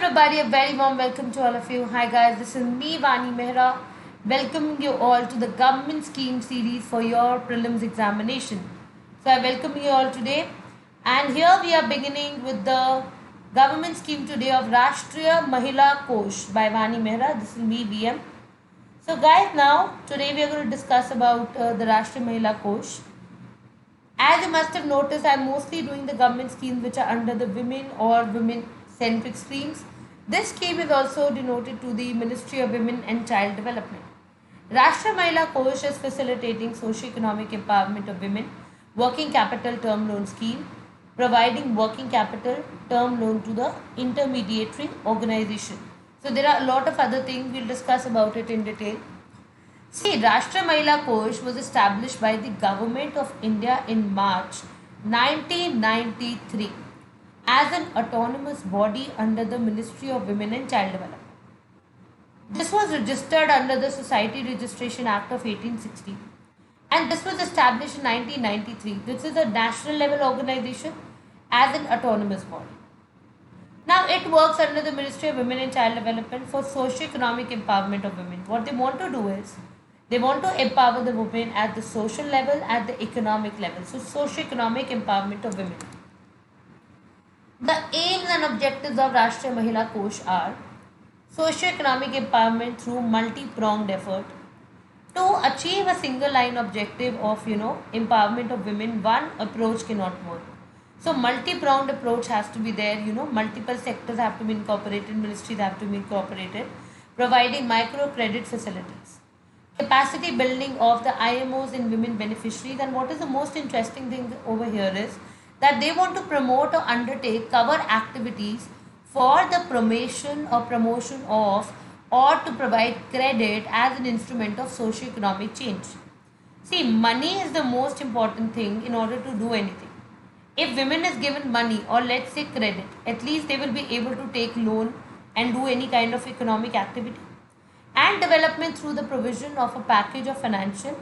everybody, a very warm welcome to all of you. Hi guys, this is me Vani Mehra, welcoming you all to the government scheme series for your prelims examination. So I welcome you all today, and here we are beginning with the government scheme today of Rashtriya Mahila Kosh by Vani Mehra. This is me VM. So guys, now today we are going to discuss about the Rashtriya Mahila Kosh. As you must have noticed, I am mostly doing the government schemes which are under the women or women-centric streams. This scheme is also denoted to the Ministry of Women and Child Development. Rashtriya Mahila Kosh is facilitating socio-economic empowerment of women, working capital term loan scheme, providing working capital term loan to the intermediary organization. So there are a lot of other things, we'll discuss about it in detail. See, Rashtriya Mahila Kosh was established by the Government of India in March 1993 as an autonomous body under the Ministry of Women and Child Development. This was registered under the Society Registration Act of 1860 and this was established in 1993. This is a national level organization as an autonomous body. Now it works under the Ministry of Women and Child Development for socio-economic empowerment of women. What they want to do is, they want to empower the women at the social level, at the economic level. So socio-economic empowerment of women. The aims and objectives of Rashtriya Mahila Kosh are socio-economic empowerment through multi-pronged effort. To achieve a single line objective of empowerment of women, one approach cannot work. So multi-pronged approach has to be there, multiple sectors have to be incorporated, ministries have to be incorporated, providing microcredit facilities, capacity building of the IMOs in women beneficiaries. And what is the most interesting thing over here is that they want to promote or undertake cover activities for the promotion of or to provide credit as an instrument of socio-economic change. See, money is the most important thing in order to do anything. If women is given money or let's say credit, at least they will be able to take loan and do any kind of economic activity. And development through the provision of a package of financial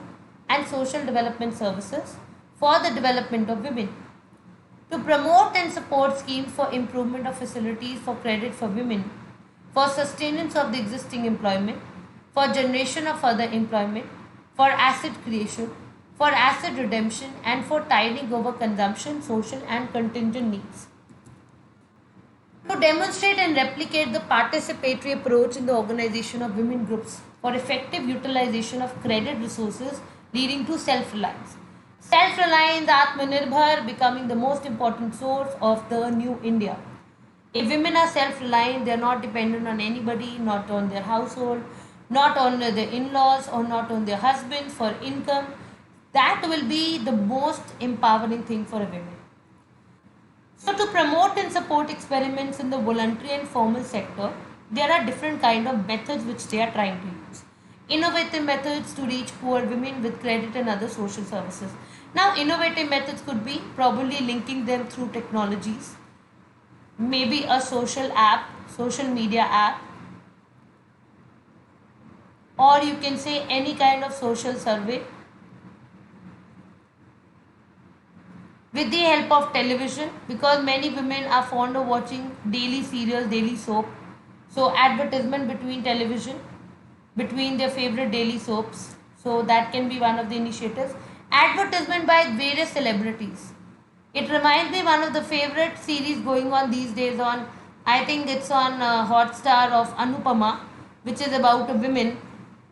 and social development services for the development of women. To promote and support schemes for improvement of facilities for credit for women, for sustenance of the existing employment, for generation of further employment, for asset creation, for asset redemption, and for tiding over consumption, social and contingent needs. To demonstrate and replicate the participatory approach in the organization of women groups for effective utilization of credit resources leading to self-reliance. Self-reliance, Atmanirbhar, becoming the most important source of the new India. If women are self-reliant, they are not dependent on anybody, not on their household, not on their in-laws or not on their husbands for income. That will be the most empowering thing for a woman. So to promote and support experiments in the voluntary and formal sector, there are different kind of methods which they are trying to use. Innovative methods to reach poor women with credit and other social services. Now innovative methods could be probably linking them through technologies, maybe a social app, social media app, or you can say any kind of social survey. With the help of television, because many women are fond of watching daily serials, daily soap. So advertisement between television, between their favorite daily soaps. So that can be one of the initiatives. Advertisement by various celebrities. It reminds me one of the favorite series going on these days on, I think it's on Hotstar, of Anupama, which is about a woman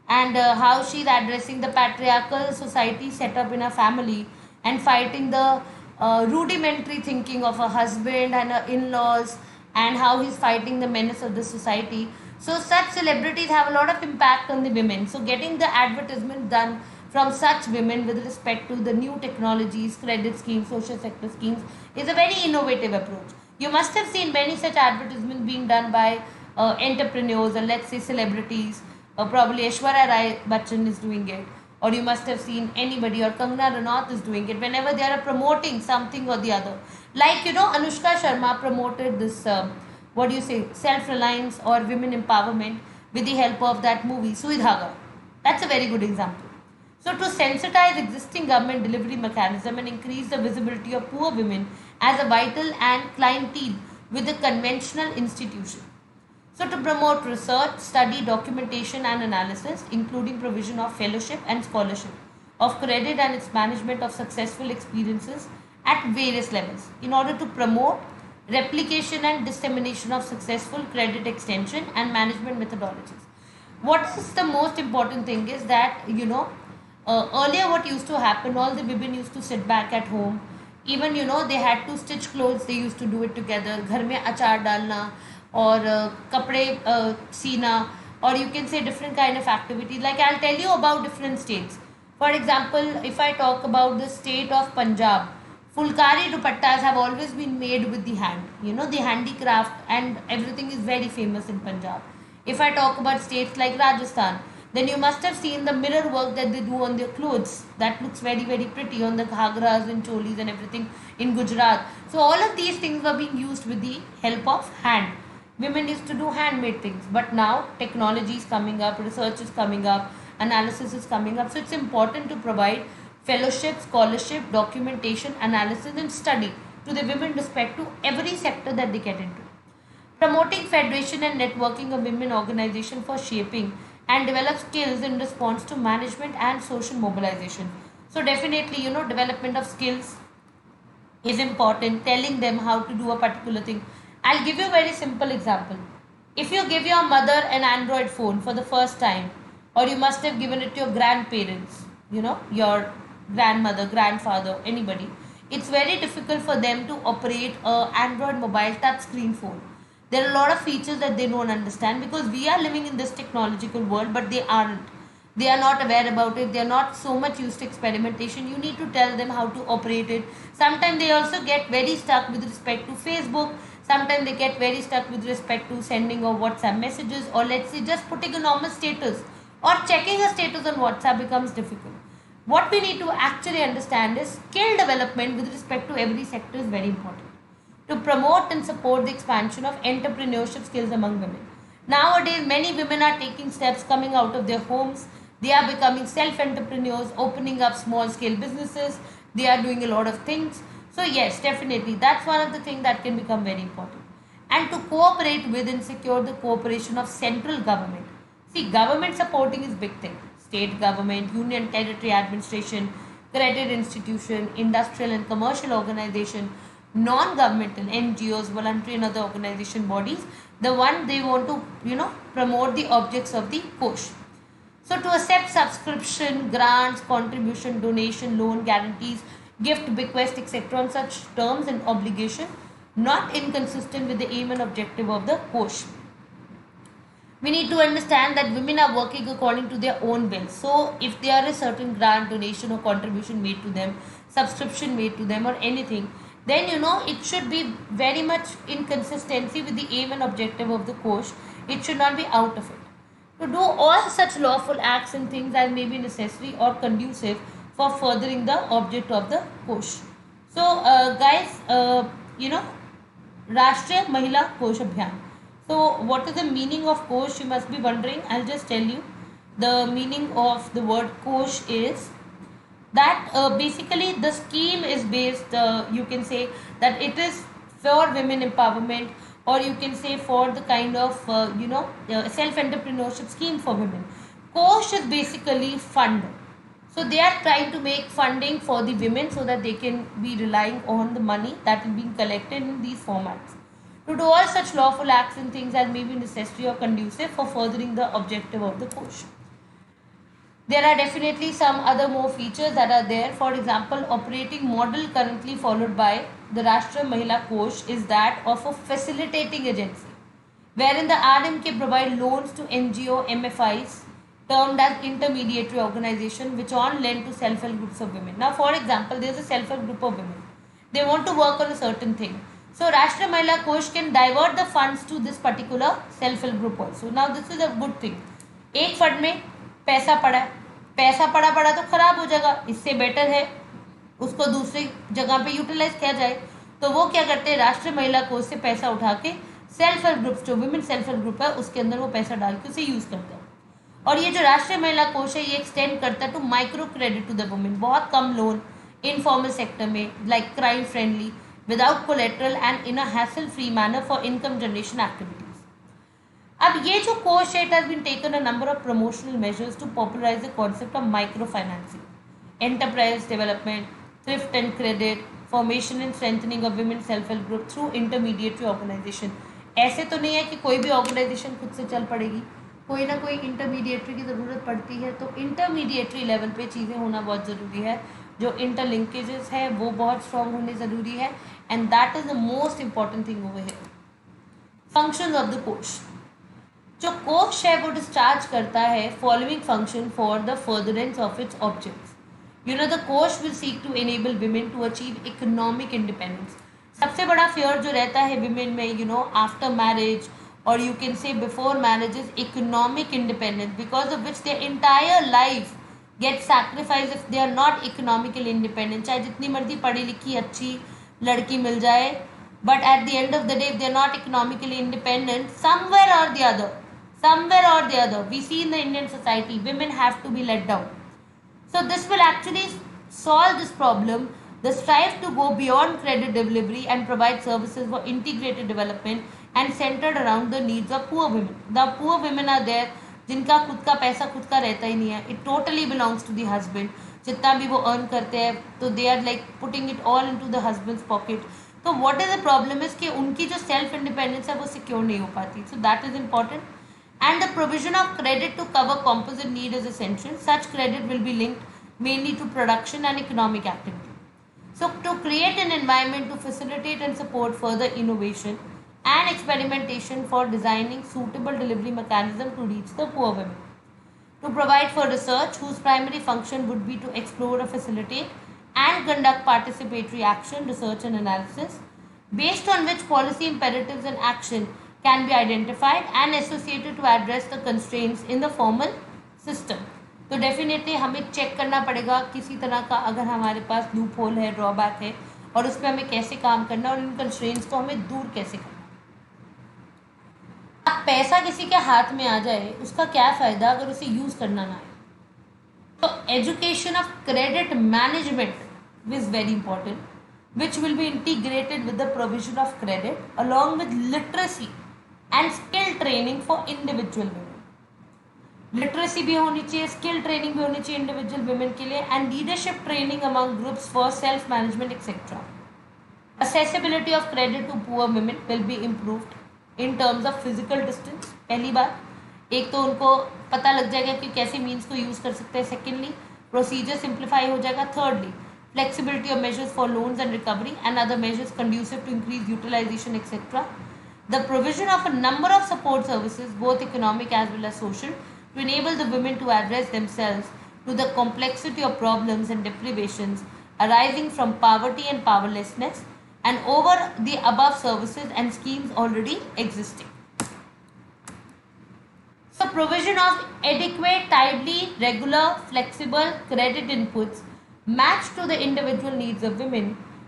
and how she's addressing the patriarchal society set up in her family and fighting the rudimentary thinking of her husband and her in-laws and how he's fighting the menace of the society. So such celebrities have a lot of impact on the women. So getting the advertisement done from such women with respect to the new technologies, credit schemes, social sector schemes is a very innovative approach. You must have seen many such advertisements being done by entrepreneurs or let's say celebrities. Probably Aishwarya Rai Bachchan is doing it, or you must have seen anybody, or Kangana Ranaut is doing it whenever they are promoting something or the other. Like Anushka Sharma promoted this self-reliance or women empowerment with the help of that movie Sui Dhaga. That's a very good example. So to sensitize existing government delivery mechanism and increase the visibility of poor women as a vital and clientele with the conventional institution. So to promote research, study, documentation and analysis, including provision of fellowship and scholarship, of credit and its management of successful experiences at various levels, in order to promote replication and dissemination of successful credit extension and management methodologies. What is the most important thing is that, earlier what used to happen, all the women used to sit back at home. Even, they had to stitch clothes, they used to do it together. घर में अचार डालना और कपड़े सीना, or you can say different kind of activities. Like I'll tell you about different states. For example, if I talk about the state of Punjab, Fulkari dupattas have always been made with the hand. The handicraft and everything is very famous in Punjab. If I talk about states like Rajasthan, then you must have seen the mirror work that they do on their clothes. That looks very, very pretty on the ghagras and cholis and everything in Gujarat. So all of these things were being used with the help of hand. Women used to do handmade things, but now technology is coming up, research is coming up, analysis is coming up. So it's important to provide fellowship, scholarship, documentation, analysis and study to the women respect to every sector that they get into. Promoting federation and networking of women organization for shaping and develop skills in response to management and social mobilization. So definitely, development of skills is important, telling them how to do a particular thing. I'll give you a very simple example. If you give your mother an Android phone for the first time, or you must have given it to your grandparents, your grandmother, grandfather, anybody, it's very difficult for them to operate a Android mobile touch screen phone. There are a lot of features that they don't understand because we are living in this technological world, but they aren't. They are not aware about it. They are not so much used to experimentation. You need to tell them how to operate it. Sometimes they also get very stuck with respect to Facebook. Sometimes they get very stuck with respect to sending of WhatsApp messages, or let's say just putting a normal status or checking a status on WhatsApp becomes difficult. What we need to actually understand is skill development with respect to every sector is very important to promote and support the expansion of entrepreneurship skills among women. Nowadays, many women are taking steps coming out of their homes. They are becoming self-entrepreneurs, opening up small-scale businesses. They are doing a lot of things. So yes, definitely, that's one of the things that can become very important. And to cooperate with and secure the cooperation of central government. See, government supporting is big thing. State government, union territory administration, credit institution, industrial and commercial organization, non-governmental NGOs, voluntary and other organization bodies, the one they want to, promote the objects of the Kosh. So to accept subscription, grants, contribution, donation, loan, guarantees, gift, bequest, etc. on such terms and obligation, not inconsistent with the aim and objective of the Kosh. We need to understand that women are working according to their own will. So if there is certain grant, donation or contribution made to them, subscription made to them or anything, then it should be very much in consistency with the aim and objective of the Kosh. It should not be out of it. To do all such lawful acts and things as may be necessary or conducive for furthering the object of the Kosh. So guys, Rashtriya Mahila Kosh Abhiyan. So what is the meaning of Kosh? You must be wondering. I'll just tell you. The meaning of the word Kosh is that basically the scheme is based, you can say that it is for women empowerment, or you can say for the kind of self-entrepreneurship scheme for women. Kosh is basically fund. So they are trying to make funding for the women so that they can be relying on the money that is being collected in these formats. To do all such lawful acts and things as may be necessary or conducive for furthering the objective of the Kosh. There are definitely some other more features that are there. For example, operating model currently followed by the Rashtriya Mahila Kosh is that of a facilitating agency, wherein the RMK provide loans to NGO MFIs termed as intermediary organization which on lend to self-help groups of women. Now, for example, there is a self-help group of women. They want to work on a certain thing. So, Rashtriya Mahila Kosh can divert the funds to this particular self-help group also. Now, this is a good thing. एक fund में पैसा पड़ा तो खराब हो जाएगा, इससे better है उसको दूसरी जगह पे यूटिलाइज किया जाए. तो वो क्या करते हैं, राष्ट्रीय महिला कोष से पैसा उठा के सेल्फ हेल्प ग्रुप, जो विमेन सेल्फ हेल्प ग्रुप है उसके अंदर वो पैसा डाल के उसे यूज करते हैं. और ये जो राष्ट्रीय महिला कोष है ये एक्सटेंड करता है to micro credit to the women, बहुत कम लोन इनफॉर्मल सेक्टर में, like crime friendly, without collateral and in a hassle free manner for income generation activities. अब ये जो कोष है, it has been taken a number of promotional measures to popularize the concept of microfinancing, enterprise development, thrift and credit, formation and strengthening of women self-help group through intermediary organization. ऐसे तो नहीं है कि कोई भी ऑर्गेनाइजेशन खुद से चल पड़ेगी, कोई ना कोई इंटरमीडिएटरी की ज़रूरत पड़ती है. तो इंटरमीडिएटरी लेवल पे चीज़ें होना बहुत ज़रूरी है. जो इंटरलिंकेजेस है वो बहुत स्ट्रॉन्ग होने ज़रूरी है. And that is the most important thing over here. Functions of the Kosh. जो कोष है वो डिस्चार्ज करता है following function for the furtherance of its objects. You know the Kosh will seek to enable women to achieve economic independence. सबसे बड़ा fear जो रहता है विमेन में, यू नो, आफ्टर मैरिज और you can say before marriage, is economic independence, because of which their entire life get sacrifice if they are not economically independent. चाहे जितनी मर्जी पढ़ी लिखी अच्छी लड़की मिल जाए, but at the end of the day if they are not economically independent, somewhere or the other we see in the Indian society women have to be let down. So this will actually solve this problem. The strive to go beyond credit delivery and provide services for integrated development and centered around the needs of poor women. The poor women are there जिनका खुद का पैसा खुद का रहता ही नहीं है. It totally belongs to the husband. जितना भी वो अर्न करते हैं तो they are like putting it all into the husband's pocket. तो what is the problem is कि उनकी जो सेल्फ इंडिपेंडेंस है वो सिक्योर नहीं हो पाती. So that is important. And the provision of credit to cover composite need is essential. Such credit will be linked mainly to production and economic activity. So to create an environment to facilitate and support further innovation and experimentation for designing suitable delivery mechanism to reach the poor women. To provide for research whose primary function would be to explore or facilitate and conduct participatory action, research and analysis based on which policy imperatives and action can be identified and associated to address the constraints in the formal system. तो definitely हमें check करना पड़ेगा किसी तरह का अगर हमारे पास loop hole है, ड्रॉबैक है, और उस पर हमें कैसे काम करना और इन कंस्ट्रेंट्स को हमें दूर कैसे करना. अब पैसा किसी के हाथ में आ जाए उसका क्या फ़ायदा अगर उसे यूज़ करना ना आए. तो education of credit management is very important, which will be integrated with the provision of credit along with literacy and skill training for individual women. Literacy भी होनी चाहिए, स्किल ट्रेनिंग भी होनी चाहिए इंडिविजुअल वुमेन के लिए, and leadership training among groups for self management etcetera. accessibility of credit to poor women will be improved in terms of physical distance. पहली बात, एक तो उनको पता लग जाएगा कि कैसे मीन्स को यूज़ कर सकते हैं. सेकेंडली, प्रोसीजर सिंप्लीफाई हो जाएगा. Thirdly, flexibility of measures for loans and recovery and other measures conducive to increase utilization etc. The provision of a number of support services, both economic as well as social, to enable the women to address themselves to the complexity of problems and deprivations arising from poverty and powerlessness, and over the above services and schemes already existing. So provision of adequate, timely, regular, flexible credit inputs matched to the individual needs of women,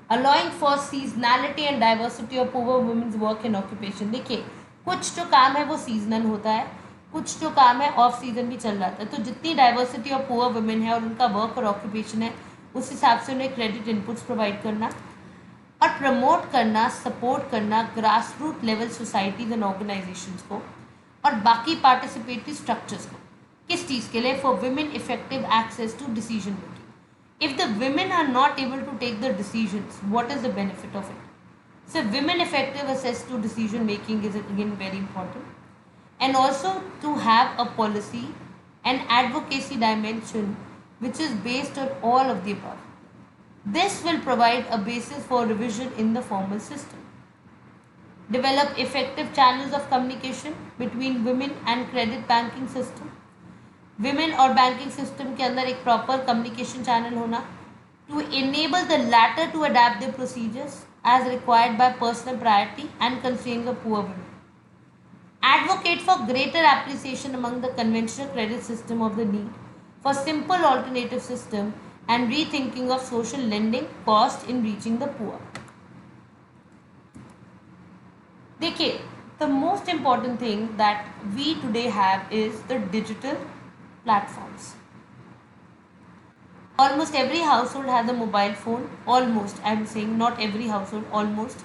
allowing for seasonality and diversity of poor women's work and occupation. देखिए, कुछ जो काम है वो seasonal होता है, कुछ जो काम है ऑफ सीजन भी चल जाता है. तो जितनी डाइवर्सिटी ऑफ पुअर वुमेन है और उनका वर्क और ऑक्यूपेशन है उस हिसाब से उन्हें क्रेडिट इनपुट्स प्रोवाइड करना और प्रमोट करना, सपोर्ट करना grass root level societies and organisations को और बाकी पार्टिसिपेटरी स्ट्रक्चर्स को. किस चीज़ के लिए? For women effective access to decision making. If the women are not able to take the decisions, what is the benefit of it? So women effective access to decision making is again very important. And also to have a policy and advocacy dimension which is based on all of the above. This will provide a basis for revision in the formal system. Develop effective channels of communication between women and credit banking system. Women और banking system के अंदर एक proper communication channel होना to enable the latter to adapt the procedures as required by personal priority and constraints of poor women. Advocate for greater appreciation among the conventional credit system of the need for simple alternative system and rethinking of social lending cost in reaching the poor. देखिए, the most important thing that we today have is the digital platforms. Almost every household has a mobile phone. Almost, I am saying not every household, almost,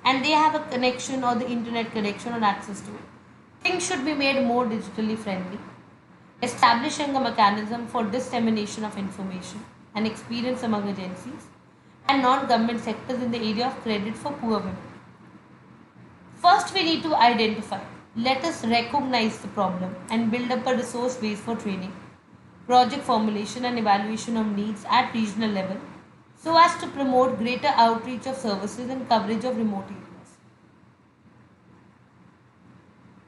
and they have a connection or the internet connection or access to it. Things should be made more digitally friendly. Establishing a mechanism for dissemination of information and experience among agencies and non-government sectors in the area of credit for poor women. First, we need to identify. Let us recognize the problem and build up a resource base for training, project formulation, and evaluation of needs at regional level so as to promote greater outreach of services and coverage of remote areas.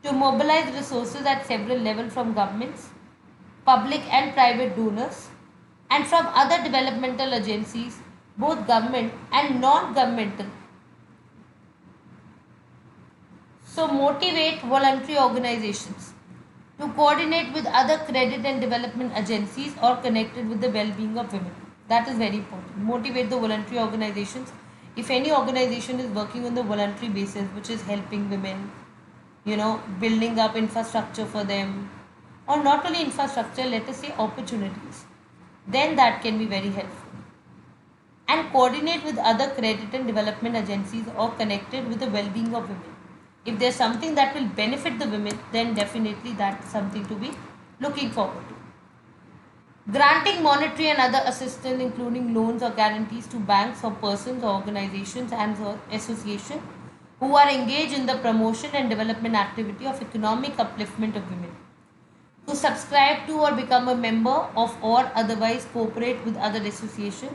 To mobilize resources at several levels from governments, public and private donors, and from other developmental agencies, both government and non-governmental. So motivate voluntary organizations to coordinate with other credit and development agencies or connected with the well-being of women. That is very important. Motivate the voluntary organizations. If any organization is working on the voluntary basis, which is helping women, building up infrastructure for them, or not only infrastructure, let us say opportunities, then that can be very helpful. And coordinate with other credit and development agencies or connected with the well-being of women. If there's something that will benefit the women, then definitely that's something to be looking forward to. Granting monetary and other assistance, including loans or guarantees to banks or persons or organizations and associations who are engaged in the promotion and development activity of economic upliftment of women. To subscribe to or become a member of or otherwise cooperate with other associations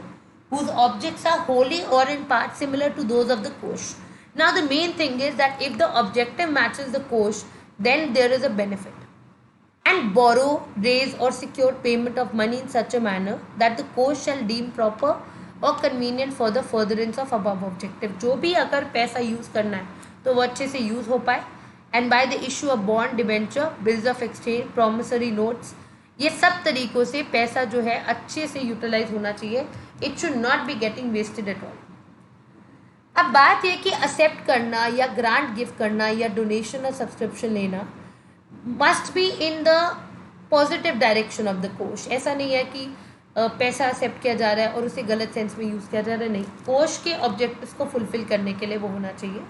whose objects are wholly or in part similar to those of the Kosh. Now the main thing is that if the objective matches the Kosh, then there is a benefit. And borrow, raise or secure payment of money in such a manner that the Kosh shall deem proper or convenient for the furtherance of above objective. जो भी अगर पैसा use करना है तो वो अच्छे से यूज़ हो पाए. And by the issue of bond, debenture, bills of exchange, promissory notes, ये सब तरीक़ों से पैसा जो है अच्छे से यूटिलाइज होना चाहिए. It should not be getting wasted at all. अब बात ये कि एक्सेप्ट करना या ग्रांट गिफ्ट करना या डोनेशन और सब्सक्रिप्शन लेना must be in the positive direction of the कोश. ऐसा नहीं है कि पैसा एक्सेप्ट किया जा रहा है और उसे गलत सेंस में यूज़ किया जा रहा है. नहीं, कोश के ऑब्जेक्टिव्स को फुलफिल करने के लिए वो होना चाहिए.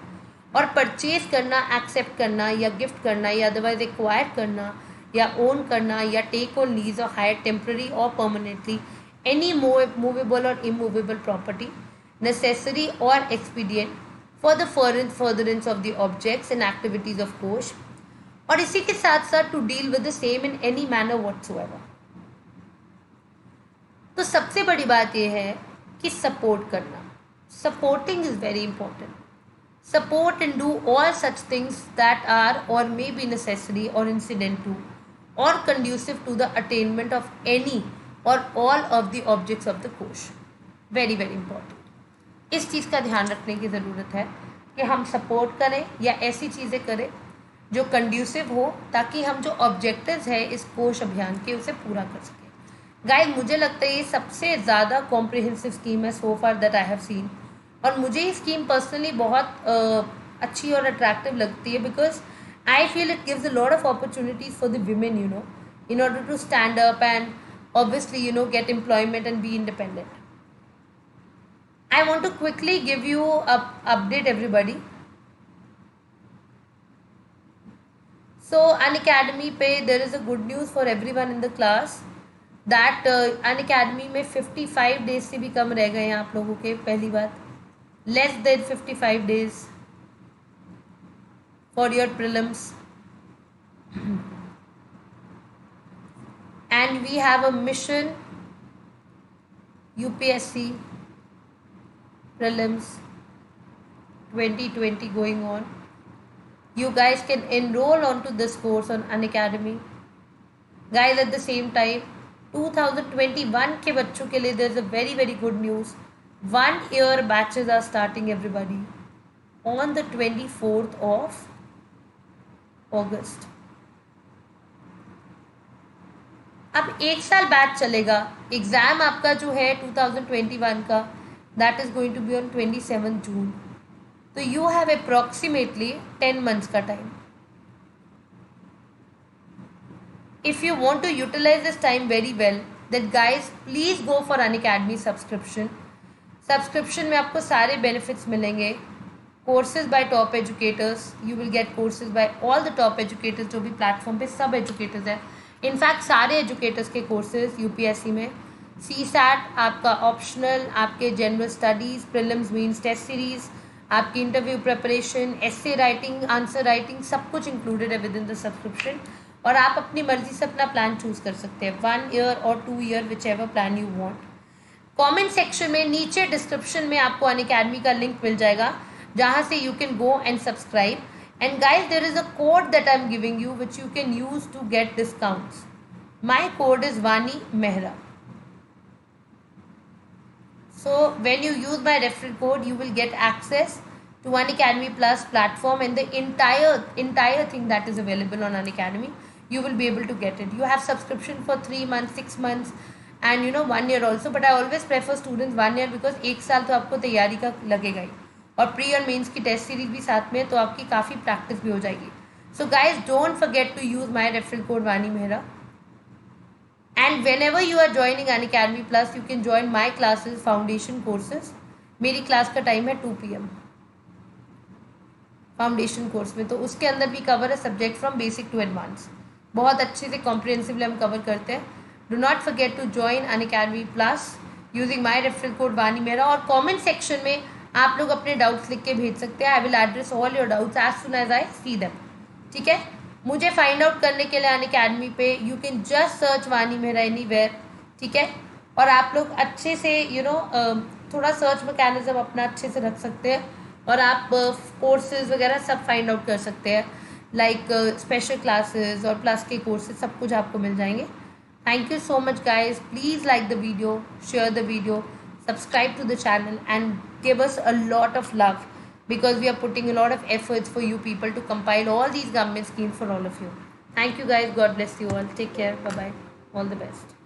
और परचेज करना, एक्सेप्ट करना या गिफ्ट करना या अदरवाइज एक्वायर करना या ओन करना या टेक ऑन लीज और हायर टेम्पररी और परमानेंटली एनी मूवेबल और immovable property necessary or expedient for the furtherance of the objects and activities of कोश, और इसी के साथ साथ to deal with the same in any manner whatsoever. तो सबसे बड़ी बात यह है कि सपोर्ट करना. Supporting is very important. Support and do all such things that are or may be necessary or incident to or conducive to the attainment of any or all of the objects of the कोश. Very very important. इस चीज़ का ध्यान रखने की ज़रूरत है कि हम सपोर्ट करें या ऐसी चीज़ें करें जो कंड्यूसिव हो ताकि हम जो ऑब्जेक्टिव्स है इस कोश अभियान के उसे पूरा कर सकें. गाइस, मुझे लगता है ये सबसे ज़्यादा कॉम्प्रिहेंसिव स्कीम है so far that I have seen. और मुझे ये स्कीम पर्सनली बहुत अच्छी और अट्रैक्टिव लगती है because I feel it gives a lot of opportunities for the women in order to stand up and obviously get employment and be independent. I want to quickly give you update everybody. So Unacademy पे there is a good news for everyone in the class that Unacademy में 55 days से भी कम रह गए हैं आप लोगों के. पहली बात, less than 55 days for your prelims. And we have a mission UPSC prelims 2020 going on. You guys can enroll onto this course on Unacademy. Guys, at the same time 2021 के बच्चों के लिए there's a very very good news. 1 year batches are starting everybody on the 24th of August. अब 1 साल batch चलेगा. Exam आपका जो है 2021 का that is going to be on 27 June. तो यू हैव अप्रॉक्सीमेटली 10 months का time. If you want to utilize this time very well, then guys please go for Unacademy subscription. Subscription में आपको सारे बेनिफिट्स मिलेंगे. Courses by top educators, you will get courses by all the top educators, जो भी platform पे सब educators हैं, in fact सारे एजुकेटर्स के कोर्सेज यूपीएससी में। सी सैट आपका ऑप्शनल, आपके general studies, prelims mains test series, आपकी interview preparation, essay writing, answer writing, सब कुछ इंक्लूडेड है विद इन द सब्सक्रिप्शन। और आप अपनी मर्जी से अपना प्लान चूज़ कर सकते हैं, 1 ईयर और 2 year, which ever plan you want. Comment section में नीचे डिस्क्रिप्शन में आपको अनअकैडमी का लिंक मिल जाएगा, जहाँ से you can go and subscribe. And guys, there is a code that I am giving you which you can use to get discounts. My code is Vani Mehra. So when you use my referral code, you will get access to Unacademy Plus platform and the entire thing that is available on Unacademy. You will be able to get it. You have subscription for 3 months, 6 months, and 1 year also. But I always prefer students 1 year because 1 साल तो आपको तैयारी का लगेगा ही, और pre और mains की test series भी साथ में, तो आपकी काफ़ी प्रैक्टिस भी हो जाएगी. So guys, don't forget to use my referral code Vani Mehra. And whenever you are joining Unacademy Plus, you can join my classes, foundation courses. मेरी क्लास का टाइम है 2 PM फाउंडेशन कोर्स में, तो उसके अंदर भी कवर है subject from basic to advance. बहुत अच्छे से कॉम्प्रिहेंसिवली हम कवर करते हैं. Do not forget to join Unacademy Plus using my referral code Vani Mehra. और कमेंट सेक्शन में आप लोग अपने डाउट्स लिख के भेज सकते हैं. I will address all your doubts as soon as I see them. ठीक है. मुझे फाइंड आउट करने के लिए Unacademy पे यू कैन जस्ट सर्च वानी मेहरा एनीवेयर. ठीक है. और आप लोग अच्छे से थोड़ा सर्च मैकेनिज्म अपना अच्छे से रख सकते हैं, और आप कोर्सेज वगैरह सब फाइंड आउट कर सकते हैं, लाइक स्पेशल क्लासेस और प्लस के कोर्सेज, सब कुछ आपको मिल जाएंगे. Thank you so much guys. Please like the video, share the video, subscribe to the channel and give us a lot of love, because we are putting a lot of efforts for you people to compile all these government schemes for all of you. Thank you guys. God bless you all. Take care. Bye bye. All the best.